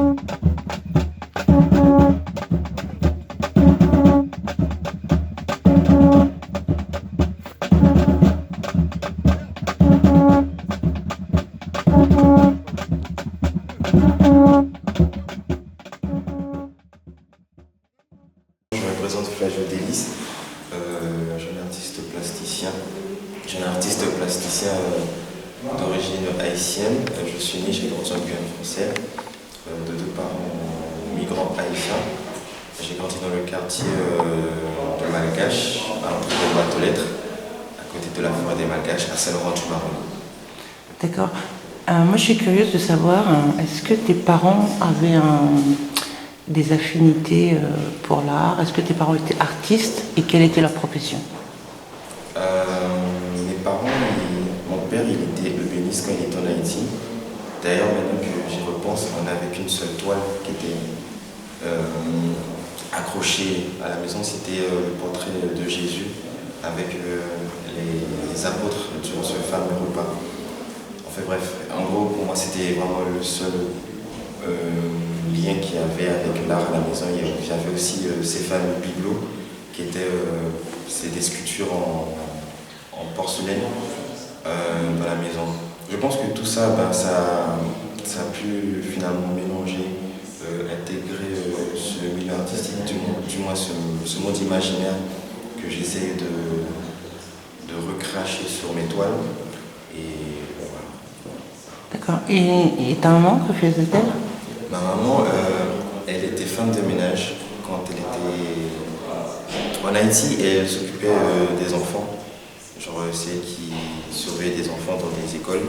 Je me présente Flavio Delis, jeune artiste plasticien. Jeune artiste plasticien d'origine haïtienne. Je suis né, j'ai grandi en Guyane française, de deux parents migrants haïtiens. J'ai grandi dans le quartier de Malgache, à l'entrée de boîte aux lettres, à côté de la forêt des Malgaches, à Saint-Laurent-du-Maroni. D'accord. Moi, je suis curieuse de savoir, est-ce que tes parents avaient des affinités pour l'art? Est-ce que tes parents étaient artistes et quelle était leur profession? Mes parents, mon père, il était ébéniste quand il était en Haïti. D'ailleurs, maintenant que j'y repense, on n'avait qu'une seule toile qui était accrochée à la maison. C'était le portrait de Jésus avec les apôtres durant ce fameux repas. Enfin bref, en gros, pour moi, c'était vraiment le seul lien qu'il y avait avec l'art à la maison. Il y avait aussi ces fameux bibelots qui étaient c'est des sculptures en porcelaine dans la maison. Je pense que tout ça, ça a pu finalement mélanger, intégrer ce milieu artistique, du moins ce monde imaginaire que j'essaie de recracher sur mes toiles. Et voilà. D'accord. Et ta maman, que faisait-elle? Ma maman, elle était femme de ménage quand elle était en Haïti et elle s'occupait des enfants. Genre c'est elle qui surveillait des enfants dans des écoles.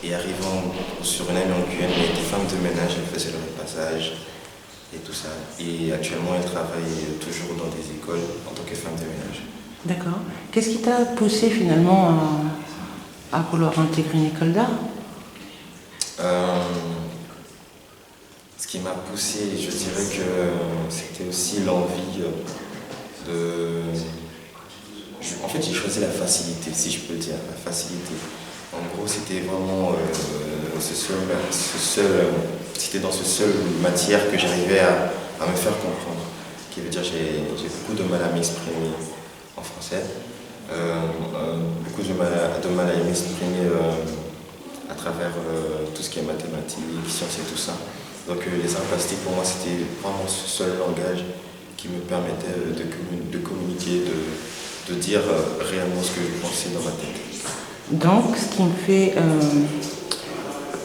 Et arrivant sur une année en Guyane, elle était femme de ménage, elle faisait le repassage et tout ça. Et actuellement, elle travaille toujours dans des écoles en tant que femme de ménage. D'accord. Qu'est-ce qui t'a poussé finalement à vouloir intégrer une école d'art? Ce qui m'a poussé, je dirais que c'était aussi l'envie En fait, j'ai choisi la facilité, si je peux dire, la facilité. En gros, c'était vraiment c'était dans ce seul matière que j'arrivais à me faire comprendre. Qui veut dire j'ai beaucoup de mal à m'exprimer en français, beaucoup de mal à m'exprimer à travers tout ce qui est mathématiques, sciences et tout ça. Donc les arts plastiques pour moi c'était vraiment ce seul langage qui me permettait de communiquer, de dire réellement ce que je pensais dans ma tête. Donc, ce qui me fait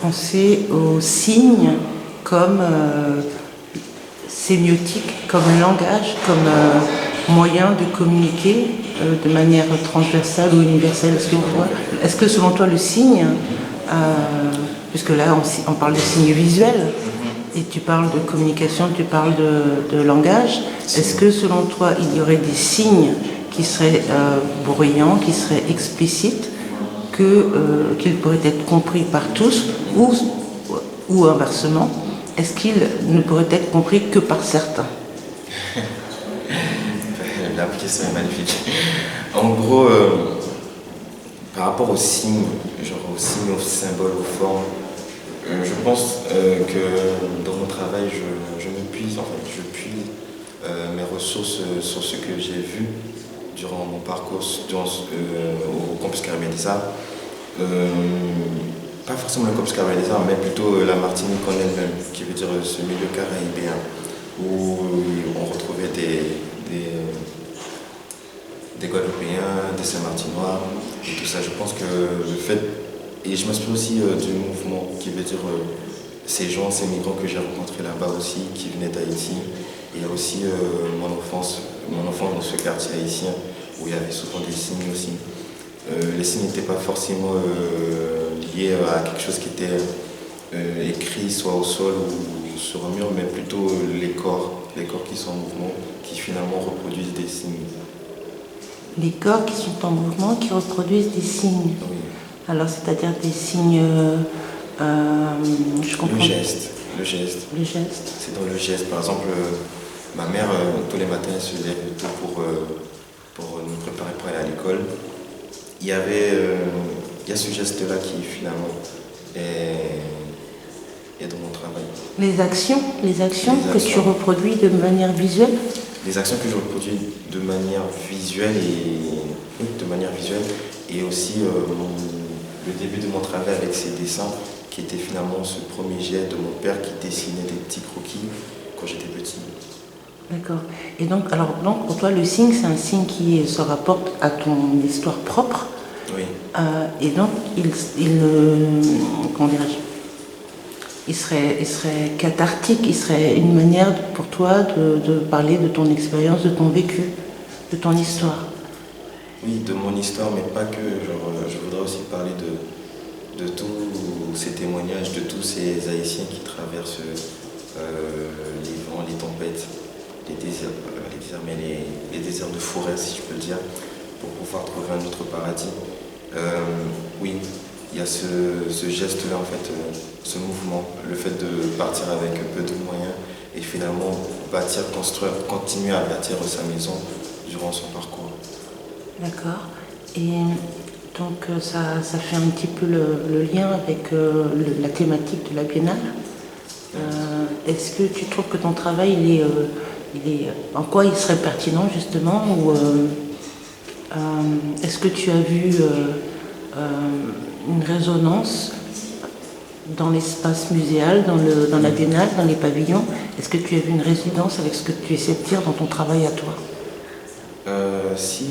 penser aux signes comme sémiotique, comme langage, comme moyen de communiquer de manière transversale ou universelle. Est-ce que selon toi le signe, puisque là on parle de signes visuels, et tu parles de communication, tu parles de langage, est-ce que selon toi il y aurait des signes qui seraient bruyants, qui seraient explicites, qu'ils pourraient être compris par tous, ou inversement, est-ce qu'ils ne pourraient être compris que par certains? La question est magnifique. En gros, par rapport aux signes, genre aux signes, aux symboles, aux formes, je pense que dans mon travail, je puise mes ressources sur ce que j'ai vu durant mon parcours au Campus Caribéen des Arts. Pas forcément le Campus Caribéen des Arts, mais plutôt la Martinique en elle-même, qui veut dire ce milieu caribéen, où on retrouvait des Guadeloupéens, des Saint-Martinois, et tout ça. Je pense que le fait... Et je m'inspire aussi du mouvement, qui veut dire ces migrants que j'ai rencontrés là-bas aussi, qui venaient d'Haïti. Et aussi mon enfance dans ce quartier haïtien, où il y avait souvent des signes aussi. Les signes n'étaient pas forcément liés à quelque chose qui était écrit soit au sol ou sur un mur, mais plutôt les corps qui sont en mouvement, qui finalement reproduisent des signes. Les corps qui sont en mouvement, qui reproduisent des signes. Oui. Alors, c'est-à-dire des signes, je comprends. Le geste. C'est dans le geste. Par exemple, ma mère, tous les matins, elle se lève tôt pour nous préparer pour aller à l'école. Il y a ce geste-là qui finalement et dans mon travail. Les actions que tu reproduis de manière visuelle? Les actions que je reproduis de manière visuelle et aussi le début de mon travail avec ces dessins qui était finalement ce premier jet de mon père qui dessinait des petits croquis quand j'étais petit. D'accord. Et donc pour toi, le signe, c'est un signe qui se rapporte à ton histoire propre. Oui. Et donc, comment dirais-je, il serait cathartique, il serait une manière pour toi de parler de ton expérience, de ton vécu, de ton histoire. Oui, de mon histoire, mais pas que. Je voudrais aussi parler de tous ces témoignages, de tous ces Haïtiens qui traversent les vents, les tempêtes, les déserts de forêt, si je peux le dire, pour pouvoir trouver un autre paradis. Oui, il y a ce geste-là, en fait, ce mouvement, le fait de partir avec peu de moyens et finalement bâtir, construire, continuer à bâtir sa maison durant son parcours. D'accord. Et donc ça fait un petit peu le lien avec la thématique de la Biennale. Est-ce que tu trouves que ton travail, en quoi il serait pertinent justement, ou est-ce que tu as vu une résonance dans l'espace muséal, dans la Biennale, dans les pavillons? Est-ce que tu as vu une résonance avec ce que tu essaies de dire dans ton travail à toi? Si.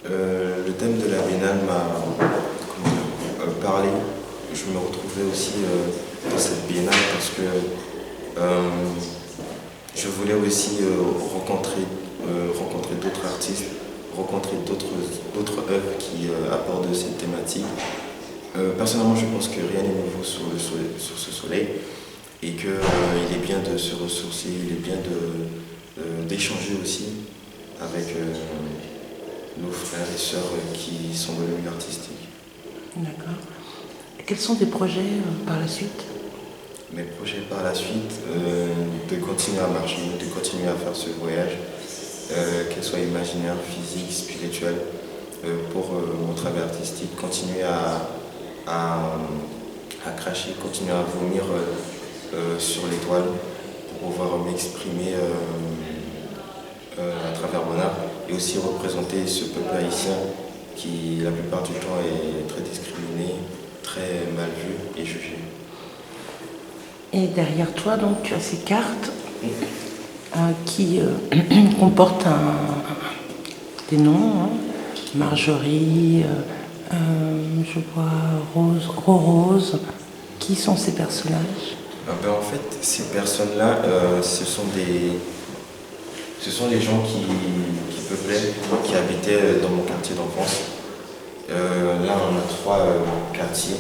Le thème de la Biennale m'a parlé. Je me retrouvais aussi dans cette Biennale parce que je voulais aussi rencontrer d'autres artistes, rencontrer d'autres œuvres qui abordent cette thématique. Personnellement, je pense que rien n'est nouveau sur ce soleil et qu'il est bien de se ressourcer, il est bien d'échanger aussi avec nos frères et sœurs qui sont dans le milieu artistique. D'accord. Et quels sont tes projets par la suite? Mes projets par la suite, de continuer à marcher, de continuer à faire ce voyage, qu'il soit imaginaire, physique, spirituel, pour mon travail artistique, continuer à cracher, continuer à vomir sur l'étoile pour pouvoir m'exprimer à travers mon art et aussi représenter ce peuple haïtien qui la plupart du temps est très discriminé, très mal vu et jugé. Et derrière toi, donc, tu as ces cartes qui comportent des noms, hein. Marjorie, je vois Rose. Qui sont ces personnages? En fait, ces personnes-là, ce sont les gens qui peuplaient, qui habitaient dans mon quartier d'enfance. Là, on a 3 quartiers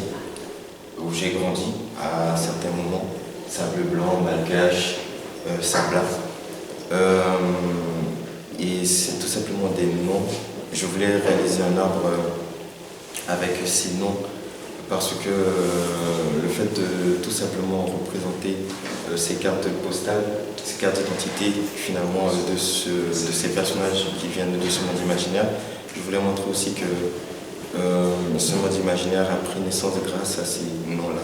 où j'ai grandi à certains moments. Sable Blanc, Malgache, Sabla. Et c'est tout simplement des noms. Je voulais réaliser un arbre avec ces noms parce que le fait de tout simplement représenter ces cartes postales, ces cartes d'identité finalement de ces personnages qui viennent de ce monde imaginaire, je voulais montrer aussi que ce monde imaginaire a pris naissance grâce à ces noms-là,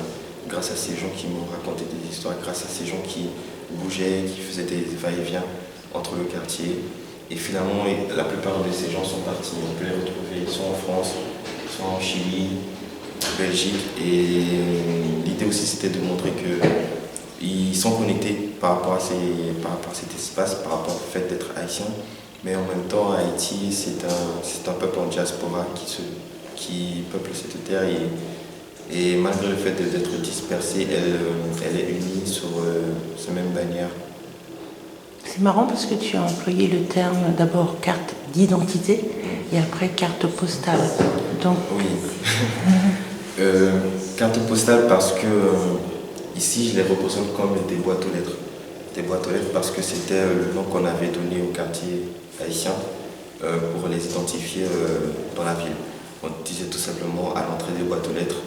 grâce à ces gens qui m'ont raconté des histoires, grâce à ces gens qui bougeaient, qui faisaient des va-et-vient entre le quartier. Et finalement, la plupart de ces gens sont partis. On peut les retrouver soit en France, soit en Chili, en Belgique. Et l'idée aussi, c'était de montrer qu'ils sont connectés par rapport à cet espace, par rapport au fait d'être haïtien. Mais en même temps, Haïti, c'est un peuple en diaspora qui peuple cette terre. Et malgré le fait d'être dispersée, elle est unie sur cette même bannière. C'est marrant parce que tu as employé le terme d'abord carte d'identité et après carte postale. Donc... Oui. Carte postale parce que ici je les représente comme des boîtes aux lettres. Des boîtes aux lettres parce que c'était le nom qu'on avait donné au quartier haïtien pour les identifier dans la ville. On disait tout simplement à l'entrée des boîtes aux lettres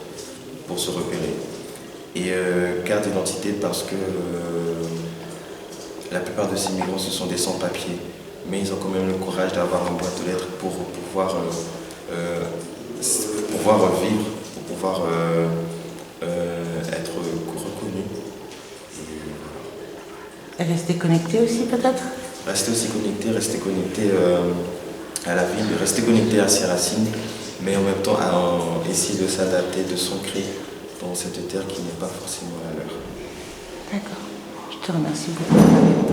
pour se repérer. Et carte d'identité parce que la plupart de ces migrants, ce sont des sans-papiers, mais ils ont quand même le courage d'avoir une boîte aux lettres pour pouvoir vivre, pour pouvoir être reconnu. Et rester connecté aussi peut-être? Rester aussi connecté, à la ville, rester connecté à ses racines, mais en même temps essayer de s'adapter, de s'ancrer dans cette terre qui n'est pas forcément la leur. D'accord. Je te remercie beaucoup.